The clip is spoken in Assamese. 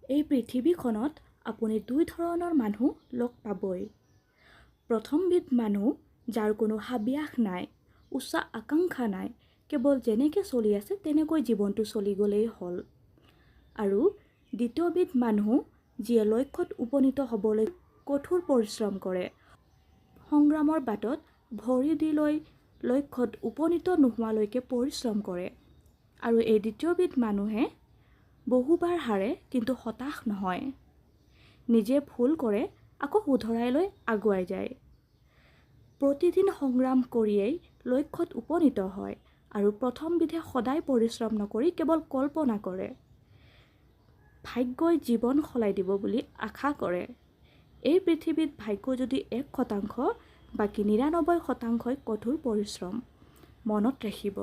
এই পৃথিৱীখনত আপুনি দুই ধৰণৰ মানুহ লগ পাবই। প্ৰথমবিধ মানুহ যাৰ কোনো হাবিয়াস নাই, উচ্চ আকাংক্ষা নাই, কেৱল যেনেকৈ চলি আছে তেনেকৈ জীৱনটো চলি গ'লেই হ'ল। আৰু দ্বিতীয়বিধ মানুহ যিয়ে লক্ষ্যত উপনীত হ'বলৈ কঠোৰ পৰিশ্ৰম কৰে, সংগ্ৰামৰ বাটত ভৰি দি লৈ লক্ষ্যত উপনীত নোহোৱালৈকে পৰিশ্ৰম কৰে। আৰু এই দ্বিতীয়বিধ মানুহে বহুবাৰ হাৰে কিন্তু হতাশ নহয়, নিজে ভুল কৰে আকৌ শুধৰাই লৈ আগুৱাই যায়। প্ৰতিদিন সংগ্ৰাম কৰিয়েই লক্ষ্যত উপনীত হয় আৰু প্ৰথমবিধে সদায় পৰিশ্ৰম নকৰি কেৱল কল্পনা কৰে, ভাগ্যই জীৱন সলাই দিব বুলি আশা কৰে। এই পৃথিৱীত ভাগ্য যদি 1% বাকী 99%ই কঠোৰ পৰিশ্ৰম। মনত ৰাখিব।